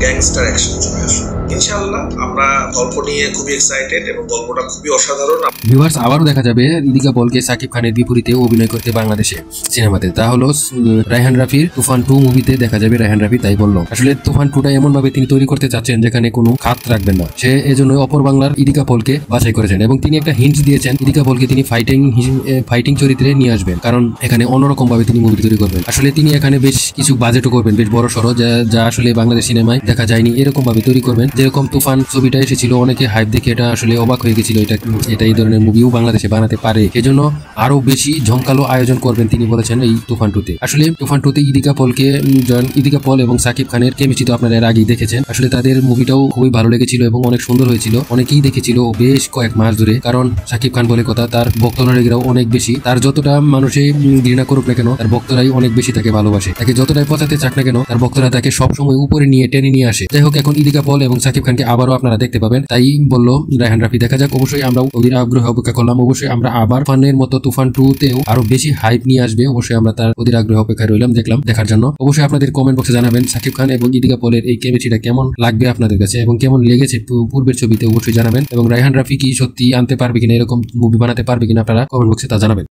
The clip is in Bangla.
গ্যাংস্টার অ্যাকশন চলে আসবে ইনশাআল্লাহ। আমরা গল্প নিয়ে খুবই এক্সাইটেড এবং গল্পটা খুবই অসাধারণ। ভিউয়ার্স, আবারও দেখা যাবে ইদিকা পলকে সাকিব খানের বিপরীতে অভিনয় করতে বাংলাদেশে সিনেমাতে। তা হলো রায়হান রাফির তুফান 2 মুভিতে দেখা যাবে রায়হান রাফি তাই বলল। আসলে তুফান 2টা এমন ভাবে তিনি তৈরি করতে চাচ্ছেন যেখানে কোনো খাত রাখবেন না। সে এজন্য অপর বাংলার ইদিকা পলকে বাছাই করেছেন এবং তিনি একটা হিন্ট দিয়েছেন ইদিকা পলকে তিনি ফাইটিং চরিত্রে নিয়ে আসবেন, কারণ এখানে অন্যরকম ভাবে তিনি মুভি তৈরি করবেন। আসলে তিনি এখানে বেশ কিছু বাজেটও করবেন, বেশ বড় সড়ো, যা আসলে বাংলাদেশ সিনেমায় দেখা যায়নি, এরকম ভাবে তৈরি করবেন। যেরকম তুফান ছবিটা এসেছিল অনেকে হাইপ দেখে এটা আসলে অবাক হয়ে গেছিল, এটা এই ধরনের মুভিও বাংলাদেশে বানাতে পারে, সেজন্য আরো বেশি ঝঙ্কালো আয়োজন করবেন তিনি বলেছেন এই তুফান 2তে। আসলে তুফান 2তে ইদিকা পল এবং সাকিব খানের কেমিস্ট্রি তো আপনারা এর আগেই দেখেছেন। আসলে তাদের মুভিটাও খুবই ভালো লেগেছিল এবং অনেক সুন্দর হয়েছিল, অনেকেই দেখেছিল বেশ কয়েক মাস ধরে, কারণ সাকিব খান বলে কথা তার ভক্তরাও অনেক বেশি। তার যতটা মানুষে ঘৃণা করুক না কেন তার ভক্তরাই অনেক বেশি তাকে ভালোবাসে, তাকে যতটাই পচাতে চাক না কেন তার ভক্তরা তাকে সবসময় উপরে নিয়ে টেনে নিয়ে আসে। যাই হোক, এখন ইদিকা পল এবং সাকিব খানকে আবারও আপনারা দেখতে পাবেন তাই বললো রায়হান রাফি। দেখা যাক, অবশ্যই আমরা অধীর আগ্রহে অপেক্ষা করলাম। অবশ্যই আমরা আবার ফানের মতো তুফান 2তেও আরো বেশি হাইপ নিয়ে আসবে, অবশ্যই আমরা তার অধীর আগ্রহে অপেক্ষায় রইলাম দেখার জন্য। অবশ্যই আপনাদের কমেন্ট বক্সে জানাবেন সাকিব খান এবং ইদিকা পলের এই কেমিস্ট্রিটা কেমন লাগবে আপনাদের কাছে এবং কেমন লেগেছে পূর্বের ছবিতে, অবশ্যই জানাবেন। এবং রায়হান রাফি কি সত্যি আনতে পারবে কিনা, এরকম মুভি বানাতে পারবে কিনা আপনারা কমেন্ট বক্সে তা জানাবেন।